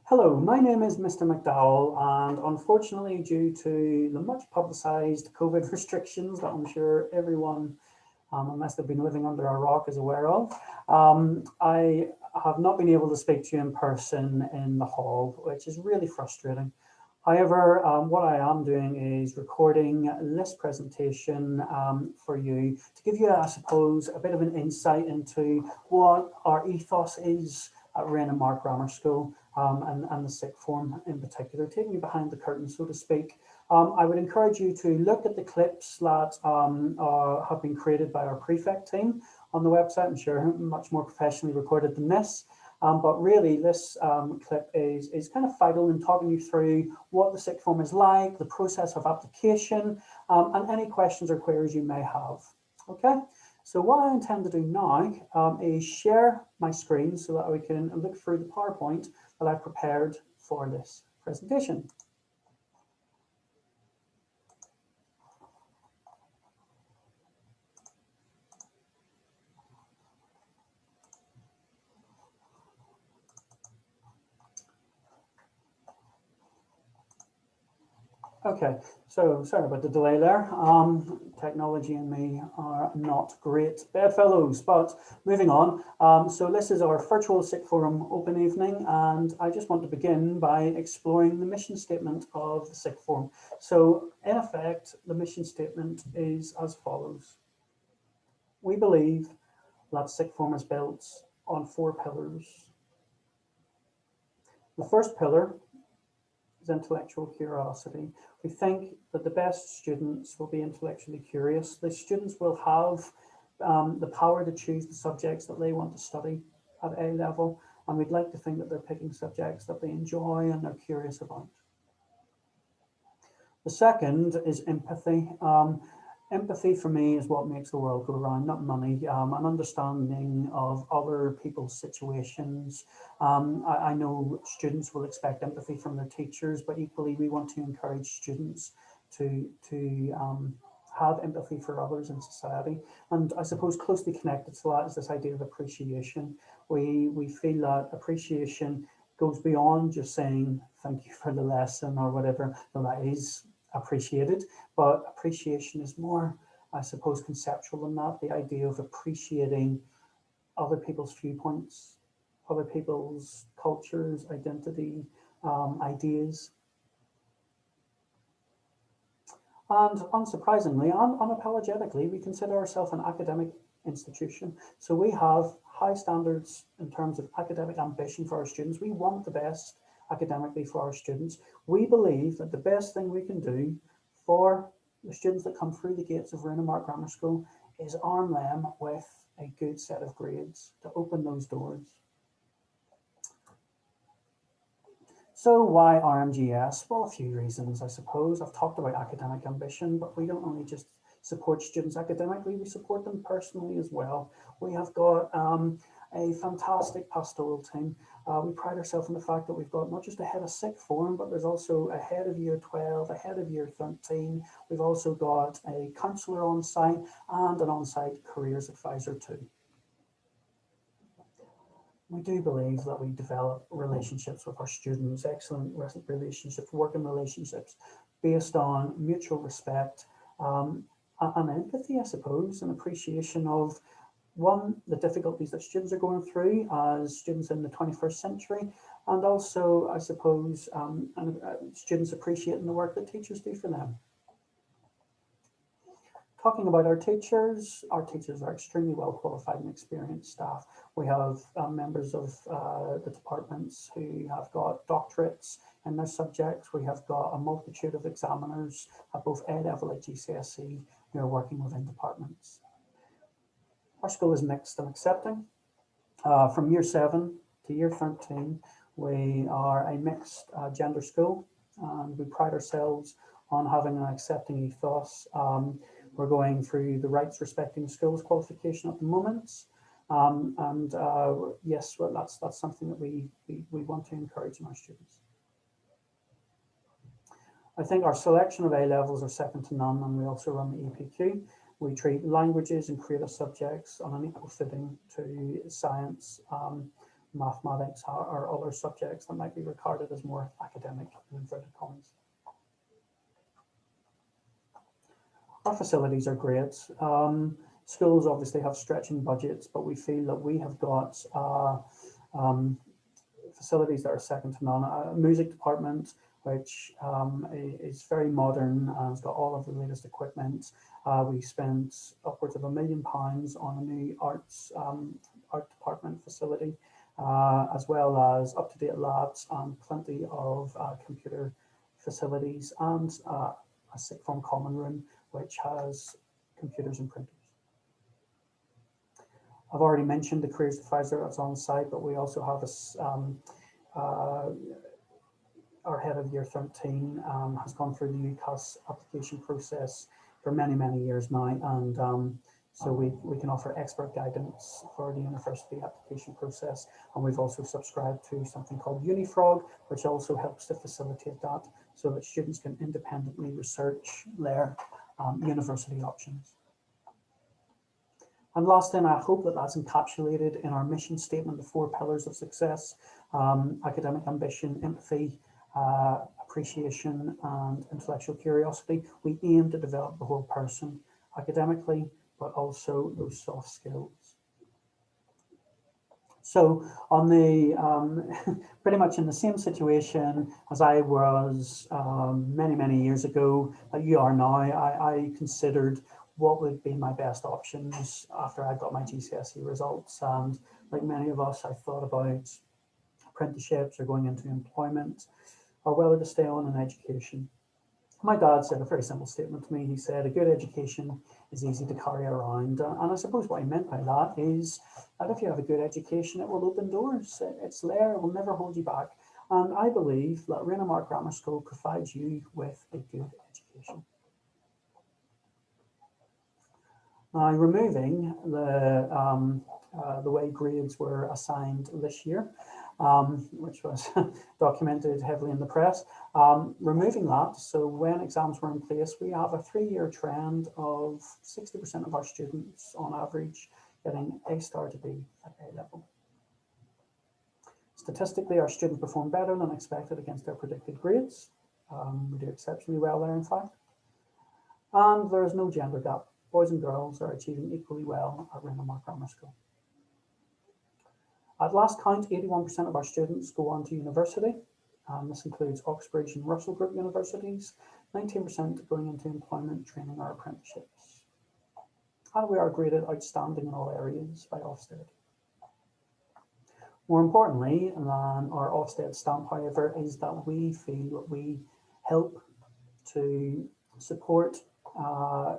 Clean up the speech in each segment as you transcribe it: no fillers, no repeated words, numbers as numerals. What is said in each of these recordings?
Hello, my name is Mr. McDowell, and unfortunately, due to the much publicised COVID restrictions that I'm sure everyone, unless they've been living under a rock, is aware of, I have not been able to speak to you in person in the hall, which is really frustrating. However, what I am doing is recording this presentation for you to give you, I suppose, a bit of an insight into what our ethos is at Rain Grammar School and the sixth form in particular, taking you behind the curtain, so to speak. I would encourage you to look at the clips that have been created by our prefect team on the website. I'm sure much more professionally recorded than this. But really, this clip is kind of vital in talking you through what the sixth form is like, the process of application, and any questions or queries you may have. Okay, so what I intend to do now is share my screen so that we can look through the PowerPoint that I've prepared for this presentation. Okay, so sorry about the delay there. Technology and me are not great bedfellows, but moving on. So this is our virtual sixth forum open evening, and I just want to begin by exploring the mission statement of the sixth forum. So in effect, the mission statement is as follows. We believe that sixth form is built on 4 pillars. The first pillar is intellectual curiosity. We think that the best students will be intellectually curious. The students will have the power to choose the subjects that they want to study at A level, and we'd like to think that they're picking subjects that they enjoy and they're curious about. The second is empathy. Empathy for me is what makes the world go round, not money. An understanding of other people's situations. I know students will expect empathy from their teachers, but equally we want to encourage students to have empathy for others in society. And I suppose closely connected to that is this idea of appreciation. We feel that appreciation goes beyond just saying thank you for the lesson or whatever, though that is appreciated, but appreciation is more, I suppose, conceptual than that. The idea of appreciating other people's viewpoints, other people's cultures, identity, ideas. And unsurprisingly, unapologetically, we consider ourselves an academic institution. So we have high standards in terms of academic ambition for our students. We want the best academically for our students. We believe that the best thing we can do for the students that come through the gates of Rain Grammar School is arm them with a good set of grades to open those doors. So why RMGS? Well, a few reasons, I suppose. I've talked about academic ambition, but we don't only just support students academically, we support them personally as well. We have got a fantastic pastoral team. We pride ourselves on the fact that we've got not just a head of sixth form, but there's also a head of year 12, a head of year 13. We've also got a counsellor on site and an on-site careers advisor too. We do believe that we develop relationships with our students, excellent relationships, working relationships based on mutual respect and empathy, I suppose, and appreciation of one, the difficulties that students are going through as students in the 21st century, and also, I suppose, students appreciating the work that teachers do for them. Talking about our teachers are extremely well qualified and experienced staff. We have members of the departments who have got doctorates in their subjects. We have got a multitude of examiners at both A level and GCSE who are working within departments. Our school is mixed and accepting. From year 7 to year 13, we are a mixed gender school, and we pride ourselves on having an accepting ethos. We're going through the rights respecting schools qualification at the moment. Yes, well, that's something that we want to encourage in our students. I think our selection of A levels are second to none, and we also run the EPQ. We treat languages and creative subjects on an equal footing to science, mathematics or other subjects that might be regarded as more academic, in inverted commas. Our facilities are great. Schools obviously have stretching budgets, but we feel that we have got facilities that are second to none. A music department, which is very modern and has got all of the latest equipment. We spent upwards of £1 million on a new art department facility, as well as up-to-date labs and plenty of computer facilities, and a sixth form common room, which has computers and printers. I've already mentioned the careers advisor that's on site, but we also have our head of year 13 has gone through the UCAS application process for many, many years now, and so we can offer expert guidance for the university application process. And we've also subscribed to something called UniFrog, which also helps to facilitate that, so that students can independently research their university options. And last thing, I hope that that's encapsulated in our mission statement, the 4 pillars of success: academic ambition, empathy, appreciation, and intellectual curiosity. We aim to develop the whole person academically, but also those soft skills. So on the pretty much in the same situation as I was many, many years ago, that you are now, I considered what would be my best options after I got my GCSE results. And like many of us, I thought about apprenticeships or going into employment, or whether to stay on in education. My dad said a very simple statement to me. He said, a good education is easy to carry around. And I suppose what he meant by that is that if you have a good education, it will open doors. It's there, it will never hold you back. And I believe that Rainamark Grammar School provides you with a good education. Now, removing the way grades were assigned this year, which was documented heavily in the press, removing that, so when exams were in place, we have a 3-year trend of 60% of our students on average getting A star to B at A level. Statistically, our students perform better than expected against their predicted grades. We do exceptionally well there, in fact. And there is no gender gap. Boys and girls are achieving equally well at Rainamark Grammar School. At last count, 81% of our students go on to university. This includes Oxbridge and Russell Group universities, 19% going into employment, training, or apprenticeships. And we are graded outstanding in all areas by Ofsted. More importantly than our Ofsted stamp, however, is that we feel that we help to support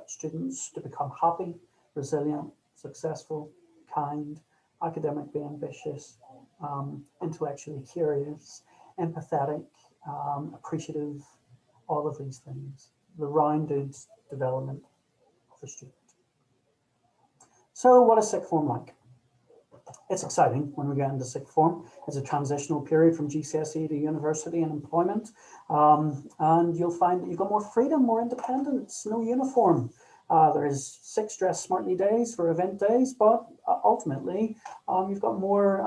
students to become happy, resilient, successful, kind, academically ambitious, intellectually curious, empathetic, appreciative, all of these things, the rounded development of a student. So what is sixth form like? It's exciting when we get into sixth form. It's a transitional period from GCSE to university and employment. And you'll find that you've got more freedom, more independence, no uniform. There is 6 dress smartly days for event days, but ultimately you've got more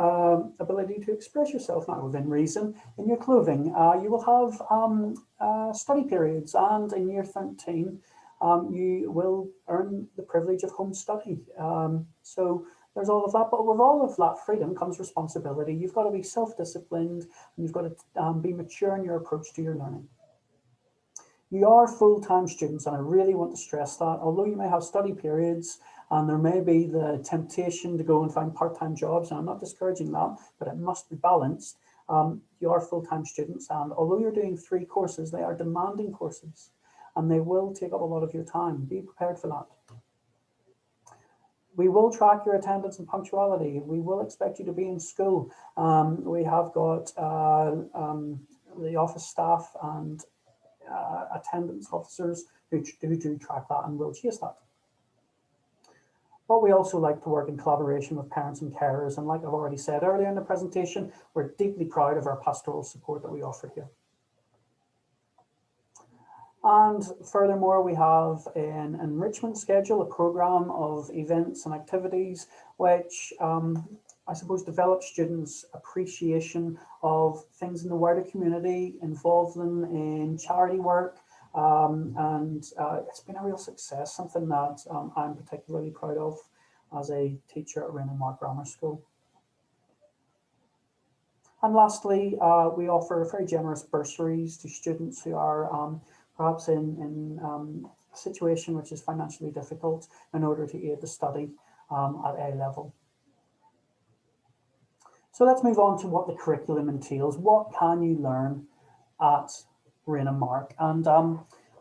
ability to express yourself, not within reason, in your clothing. You will have study periods, and in year 13 you will earn the privilege of home study. So there's all of that, but with all of that freedom comes responsibility. You've got to be self-disciplined, and you've got to be mature in your approach to your learning. You are full-time students, and I really want to stress that. Although you may have study periods and there may be the temptation to go and find part-time jobs, and I'm not discouraging that, but it must be balanced. You are full-time students, and although you're doing 3 courses, they are demanding courses, and they will take up a lot of your time. Be prepared for that. We will track your attendance and punctuality. We will expect you to be in school. We have got the office staff and attendance officers who do track that and will chase that. But we also like to work in collaboration with parents and carers. And like I've already said earlier in the presentation, we're deeply proud of our pastoral support that we offer here. And furthermore, we have an enrichment schedule, a program of events and activities, which I suppose, develop students' appreciation of things in the wider community, involve them in charity work, and it's been a real success, something that I'm particularly proud of as a teacher at Rainmark Grammar School. And lastly, we offer very generous bursaries to students who are perhaps in a situation which is financially difficult in order to aid the study at A level. So let's move on to what the curriculum entails. What can you learn at Rainmark? And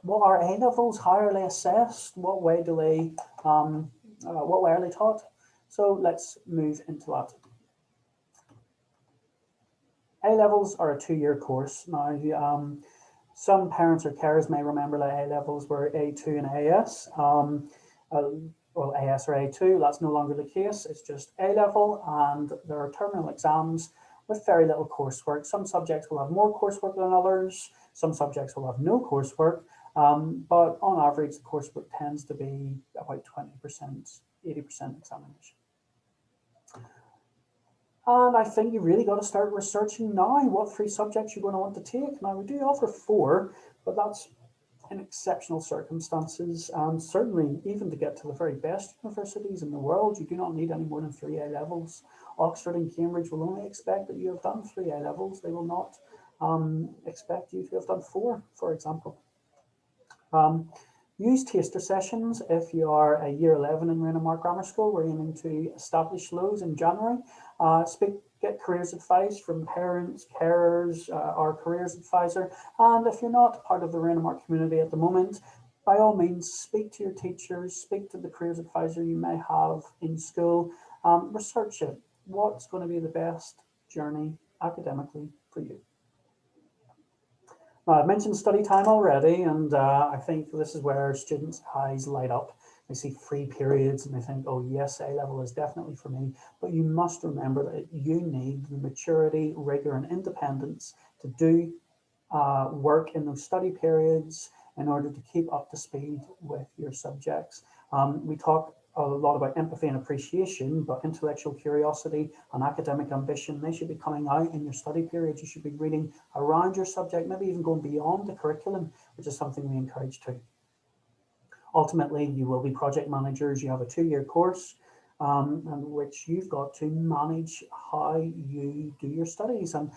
what are A levels? How are they assessed? What way do they? What way are they taught? So let's move into that. A levels are a 2-year course. Now, some parents or carers may remember that A levels were A2 and AS. Well, AS or A2, that's no longer the case. It's just A level, and there are terminal exams with very little coursework. Some subjects will have more coursework than others. Some subjects will have no coursework, but on average, the coursework tends to be about 20%, 80% examination. And I think you really got to start researching now what 3 subjects you're going to want to take. Now, we do offer 4, but that's in exceptional circumstances, and certainly even to get to the very best universities in the world, you do not need any more than 3 A levels. Oxford and Cambridge will only expect that you have done 3 A levels. They will not expect you to have done 4, for example. Use taster sessions if you are a year 11 in Rainmark Grammar School. We're aiming to establish those in January. Get careers advice from parents, carers, our careers advisor. And if you're not part of the Rainmark community at the moment, by all means, speak to your teachers, speak to the careers advisor you may have in school. Research it. What's going to be the best journey academically for you? Now, I've mentioned study time already, and I think this is where students' eyes light up. They see free periods and they think, oh yes, A level is definitely for me. But you must remember that you need the maturity, rigor, and independence to do work in those study periods in order to keep up to speed with your subjects. We talk a lot about empathy and appreciation, but intellectual curiosity and academic ambition, they should be coming out in your study periods. You should be reading around your subject, maybe even going beyond the curriculum, which is something we encourage too. Ultimately, you will be project managers. You have a 2-year course in which you've got to manage how you do your studies. And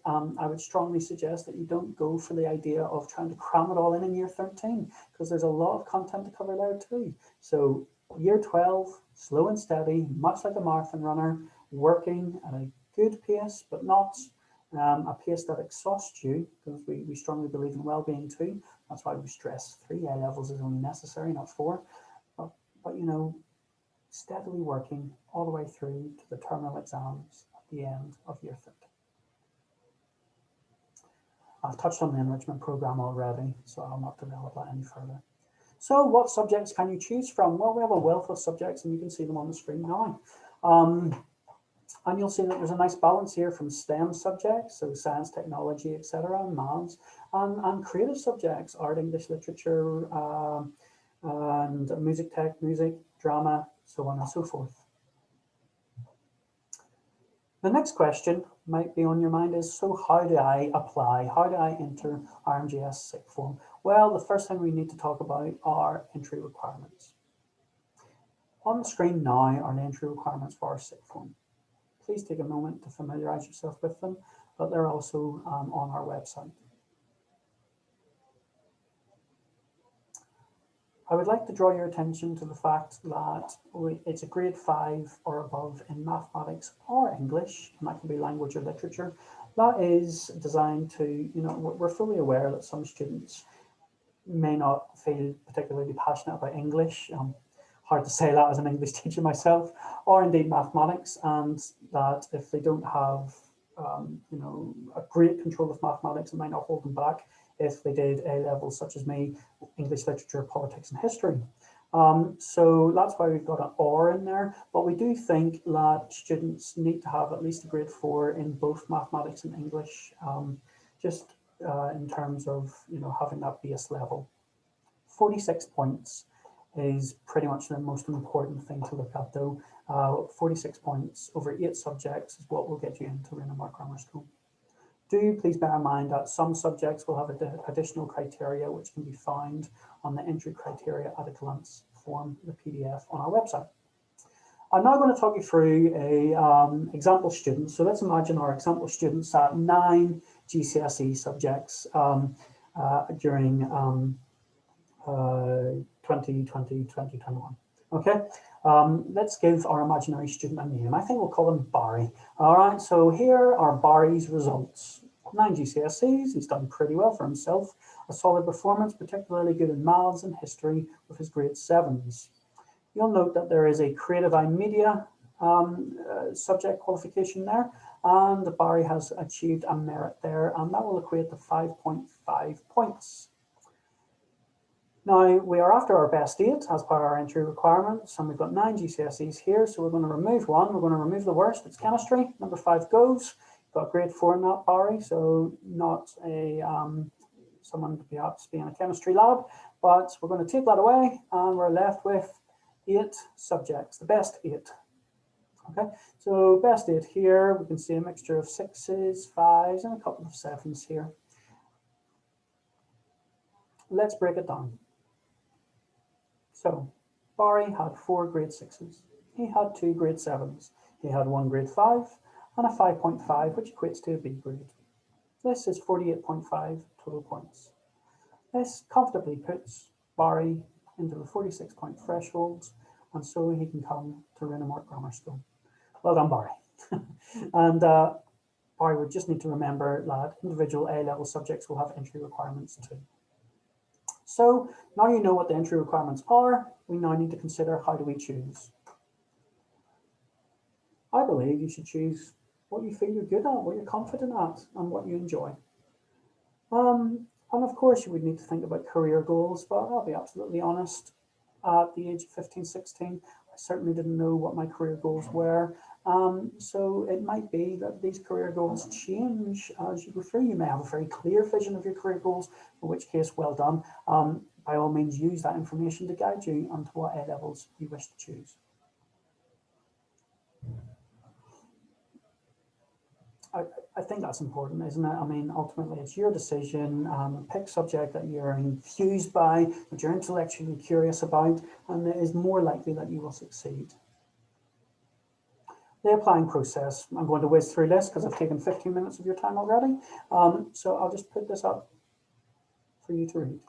I would strongly suggest that you don't go for the idea of trying to cram it all in year 13, because there's a lot of content to cover there too. So year 12, slow and steady, much like a marathon runner, working at a good pace, but not a pace that exhausts you, because we strongly believe in well-being too. That's why we stress 3 A levels is only necessary, not 4. But you know, steadily working all the way through to the terminal exams at the end of year 13. I've touched on the enrichment program already, so I'll not develop that any further. So what subjects can you choose from? Well, we have a wealth of subjects, and you can see them on the screen now. And you'll see that there's a nice balance here from STEM subjects, so science, technology, etc., maths, and creative subjects, art, English, literature, and music, tech, music, drama, so on and so forth. The next question might be on your mind is, so how do I apply? How do I enter RMGS sixth form? Well, the first thing we need to talk about are entry requirements. On the screen now are the entry requirements for our sixth form. Please take a moment to familiarize yourself with them, but they're also on our website. I would like to draw your attention to the fact that it's a grade 5 or above in mathematics or English, and that can be language or literature. That is designed to, you know, we're fully aware that some students may not feel particularly passionate about English. Hard to say that as an English teacher myself, or indeed mathematics, and that if they don't have, you know, a great control of mathematics, it might not hold them back if they did A levels such as me, English literature, politics and history. So that's why we've got an or in there, but we do think that students need to have at least a grade 4 in both mathematics and English, just in terms of, you know, having that base level. 46 points is pretty much the most important thing to look at though. 46 points over 8 subjects is what will get you into Rainamark Grammar School. Do please bear in mind that some subjects will have additional criteria which can be found on the entry criteria at a glance form, the PDF on our website. I'm now going to talk you through a example student. So let's imagine our example students at 9 GCSE subjects during 2020-2021. Okay, let's give our imaginary student a name. I think we'll call him Barry. All right, so here are Barry's results. 9 GCSEs, he's done pretty well for himself. A solid performance, particularly good in maths and history with his grade 7s. You'll note that there is a creative eye media subject qualification there, and Barry has achieved a merit there, and that will equate to 5.5 points. Now, we are after our best 8 as per our entry requirements, and we've got 9 GCSEs here, so we're going to remove one. We're going to remove the worst, it's chemistry. Number 5 goes. Got grade 4 in that, Barry, so not a someone to be apt to be in a chemistry lab, but we're going to take that away, and we're left with 8 subjects, the best 8. Okay, so best 8 here, we can see a mixture of 6s, 5s, and a couple of 7s here. Let's break it down. So Barry had 4 grade 6s, he had 2 grade 7s, he had 1 grade 5, and a 5.5, which equates to a B grade. This is 48.5 total points. This comfortably puts Barry into the 46-point threshold, and so he can come to Rainamark Grammar School. Well done, Barry. And Barry would just need to remember that individual A-level subjects will have entry requirements too. So now you know what the entry requirements are, we now need to consider how do we choose. I believe you should choose what you feel you're good at, what you're confident at, and what you enjoy. And of course, you would need to think about career goals, but I'll be absolutely honest, at the age of 15, 16, I certainly didn't know what my career goals were. So it might be that these career goals change as you go through. You may have a very clear vision of your career goals, in which case, well done. By all means, use that information to guide you onto what A-levels you wish to choose. I think that's important, isn't it? I mean, ultimately, it's your decision. Pick subject that you're infused by, that you're intellectually curious about, and it is more likely that you will succeed. The applying process, I'm going to whiz through this because I've taken 15 minutes of your time already. So I'll just put this up for you to read.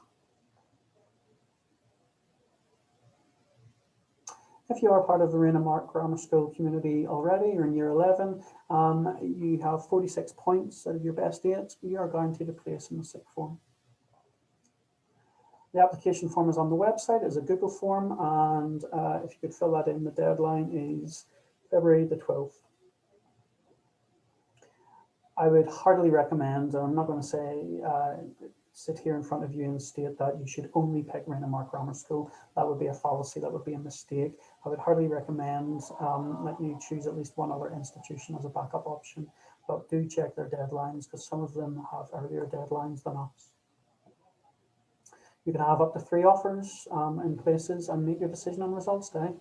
If you are part of the Rainamark Grammar School community already, you're in year 11, you have 46 points out of your best 8, you are guaranteed a place in the sixth form. The application form is on the website, it's a Google form, and if you could fill that in, the deadline is February the 12th. I would heartily recommend, I'm not going to say sit here in front of you and state that you should only pick Rainamark Grammar School. That would be a fallacy, that would be a mistake. I would hardly recommend that you choose at least one other institution as a backup option, but do check their deadlines because some of them have earlier deadlines than us. You can have up to 3 offers in places and make your decision on results day.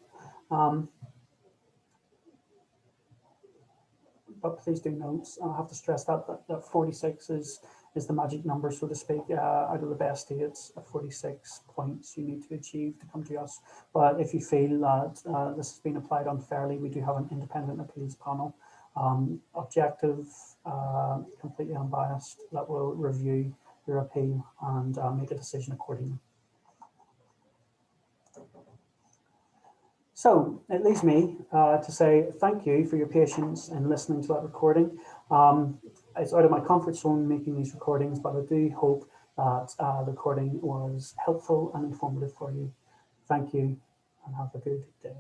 But please do note, I have to stress that 46 is the magic number, so to speak. Out of the best 8, 46 points you need to achieve to come to us. But if you feel that this has been applied unfairly, we do have an independent appeals panel, objective, completely unbiased, that will review your appeal and make a decision accordingly. So it leaves me to say thank you for your patience in listening to that recording. It's out of my comfort zone making these recordings, but I do hope that the recording was helpful and informative for you. Thank you and have a good day.